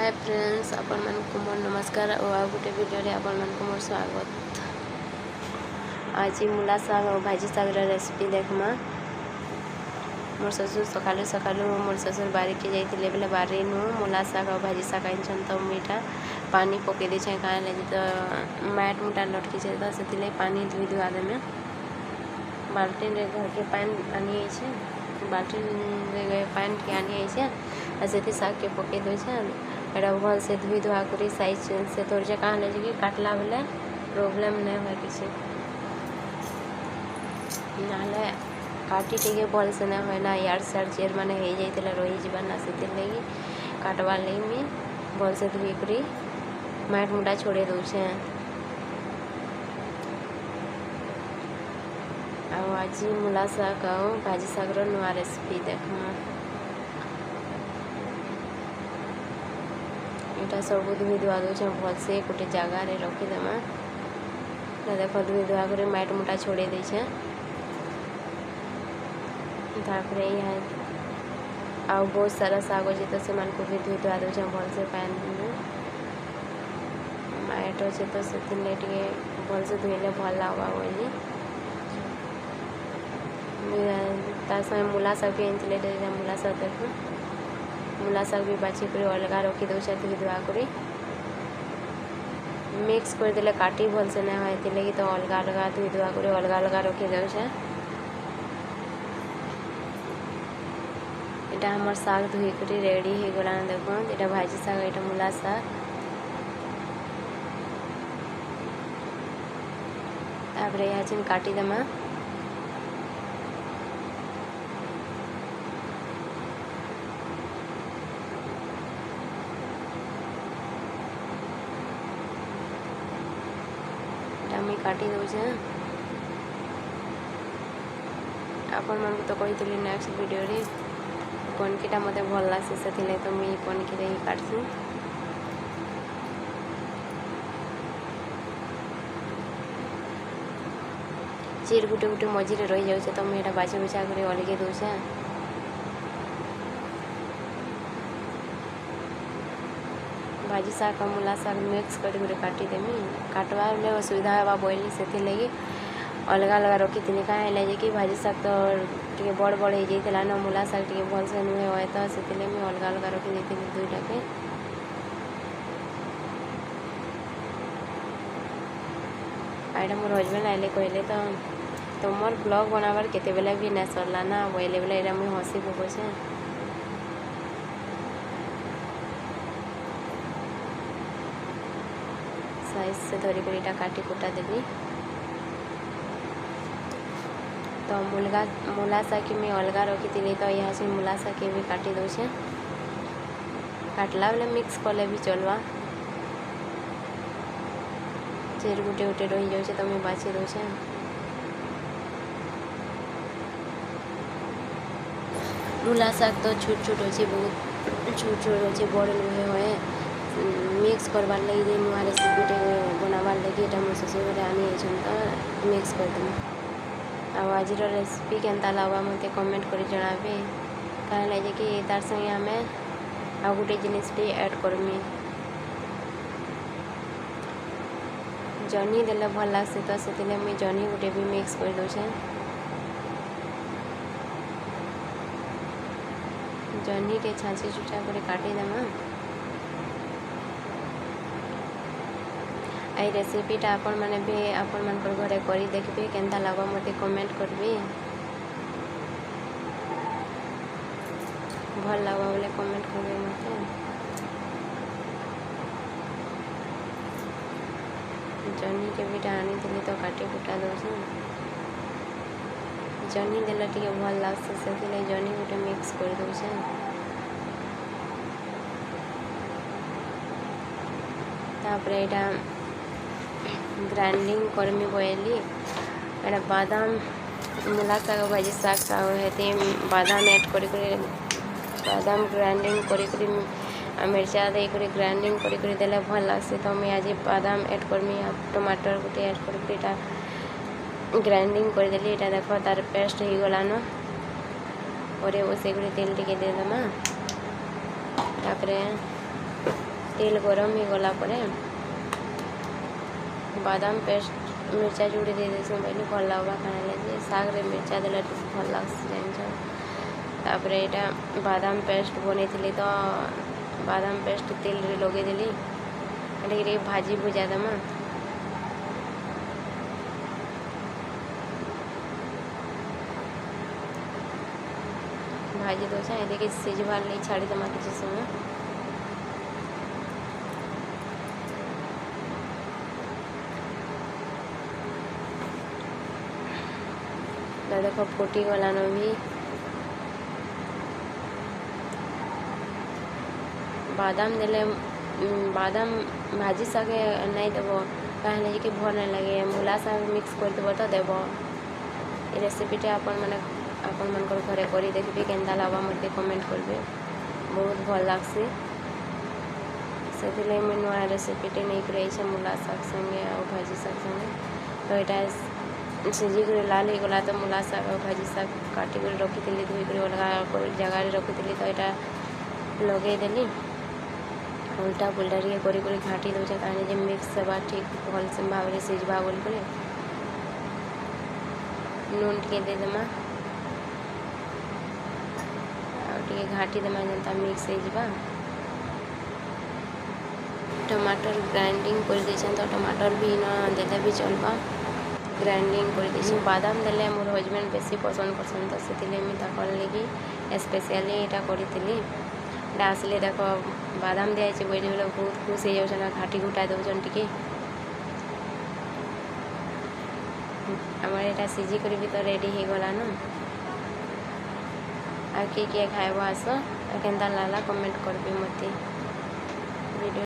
Hi friends, आपण मानकु मोर नमस्कार और आ गोटे वीडियो आपण मानकु मोर स्वागत। आज मूला साग और भाजी साग रेसिपी देखमा। मोर ससुर सकालू सकालू मोर ससुर बारी के जाइए बेले बारी नु मूला साग और भाजी साग आइन तो मीठा पानी पके दे कहाँ लगे तो मैट मुटा लटकी जाए तो से पानी धोई धुआ देमे बाल्टी घर के पानी आनी बाल्टी पानी के आनी से साग के पके दे एटा भल से धुई धुआ कर साइज से तोड़े कहाँ लगे कि काटला बेले प्रोब्लेम नहीं हुए किसी ना काटी टे भल से नहीं हुए ना यार सार चेर मैंने हो जाता रही जाना से लगी काटवार लगी मुझे भल से धुई कर मैट मुटा छोड़े दूचे। आज मूला साग और भाजी सागर नुआ रेसिपी देखमा। इटा सब धुई धुआ दूचे भल से गोटे जगार रखीदेमा देख धुई धुआ कर मैट मुटा छोड़े देछे तापर यहाँ आ बहुत सारा साग अच्छे तो से भी धुई धुआ दूचे भल से पैन मैट अच्छे तो से भल से धुले भल लगा बोली तार मूला साग भी आनी मूला साग देख मूला साग भी बाछी कर अलग रखी दूचे धुई धुआ कर मिक्स कर देले काटी भल से नहीं होती लगी तो अलग अलग धुई धुआ कर अलग अलग रखी दूचे। इटा हमार साग धुई कर रेडी हो गला देख इटा भाजी साग इटा मूला साग तापर यहाँ काटिदेमा मुझे काटी दूचे आपण मन तो कही नेक्स्ट वीडियो रे पनकीटा मते भल लासे से तो मुझे पनकी ही काटसी चीर गुटे गुटे मझे रही जाऊे तो मुझे बाछी बुछा कर अलगे दूचे। भाजी साग और मूला साग मिक्स कर काटिदेमी काटवा असुविधा हवा बोली से लगी अलग अलग रखी थी कहाँ है कि भाजी साग तो टे बड़ बड़ हो जाता ना मूला साग टे भल से नुहे हुए तो से मुझे अलग अलग रखी देती दुईटा के आईटा मोर हजबैंड आइले कहले तो तुमर ब्लॉग बनाबार केते बेला भी नहीं सरला ना बोले बेले यहाँ मुझे हसी पकोचे साइज से धरी कर इटा काटी कुटा देवी तो मूला साग मैं अलग रखी थी तो यहाँ से मूला साग भी काटी दूचे काटला बेले मिक्स कले भी चलवा चेर गुटे गुटे रही जाऊे तो मैं बाछी दूचे। मूला साग तो छोट छोट अच्छे बहुत छोट छोट अच्छे बड़ नुहे हुए मिक्स करवार लगी नुआ रेसिपी बनाबार लगी ये मोर ससुर आनी तो मिक्स कर दें आज रेसिपी केनता लगा मत कमेंट कर जनाबे कहाँ लगे कि तार संगे आम आ गोटे जिनिस भी ऐड करमी जनी देले भल लगसे तो से मुझे जनी गोटे भी मिक्स कर दूचे जनी के छाँची छुटा कर काटिदेमा। आई रेसिपीटा आपण मैंने भी आपण मन घरे करी देखबे केनता लगा मत कमेंट करबी भल लगा बोले कमेंट करबे मत जनी के भी आनी थी तो काटी कुटा दूसरी जनी देला टे भल लगसे से जनी गोटे मिक्स कर दूचे तापर यहाँ ग्राइंडिंग करमी बोली एटा बादाम मूला साग भाजी साग साग है बादाम ऐड कर बादाम ग्राइंडिंग कर मिर्चा दे ग्राइंडिंग कर देले भल लगसे तो मैं आज बादाम ऐड करमी टमाटर गोटे ऐड कर ग्राइंडिंग कर देली एटा देख तार पेस्ट हो गलान और से तेल टे देदेमा तापर तेल गरम हो गला परे बादाम पेस्ट मिर्चा जोड़ी दे देसूँ बोली भल लगवा खाने लगे साग रे मिर्चा देले भल लगसी जान तापर यहाँ बादाम पेस्ट बनी तो बादाम पेस्ट तेल रे लगे देली टे भाजी भुजा देमा भाजी दो ये सिझवार नहीं छाड़ी देमा किसी समय देखो फुटी गलान भी बादाम देले बादाम भाजी सागे नहीं देव कहीं कि भल नहीं लगे मूला साग मिक्स कर देव तो देव ये रेसिपीटा आपण मन घरे कर देखिए केन्ता लगा मत कमेंट करेंगे बहुत भल लगसी से मुझे नुआ रेसिपीटे नहीं कर मूला साग संगे और भाजी साग संगे तो यहाँ सिझिक लाल हो गला तो मूला साग और भाजी साग काटिक रखी धोईक अलग जगार रखी तो यहाँ लगेदेली उल्टा पुल्टा टे कर घाटी दूचे कहीं मिक्स होगा ठीक भल से भाव में सिझवा बोल नून टे देदेमा टे घाटी देमा जनता मिक्स हो टमाटर ग्राइंडिंग कर देछन तो टमाटर भी न देले भी चलबा ग्राइंडिंग कर देछन बादाम देले मोर हजबैंड बेसी पसंद करसन तो से मुझे लगी स्पेशली यहाँ करी आसले देख बादाम दिखाई बोले बोले बहुत खुश हो जाऊन घाटी घुटा दौन टे आमर यहाँ सिझिक भी तो रेडी हो गला न आ किए खाइब आस केन्ता लागला कमेंट करबे मते।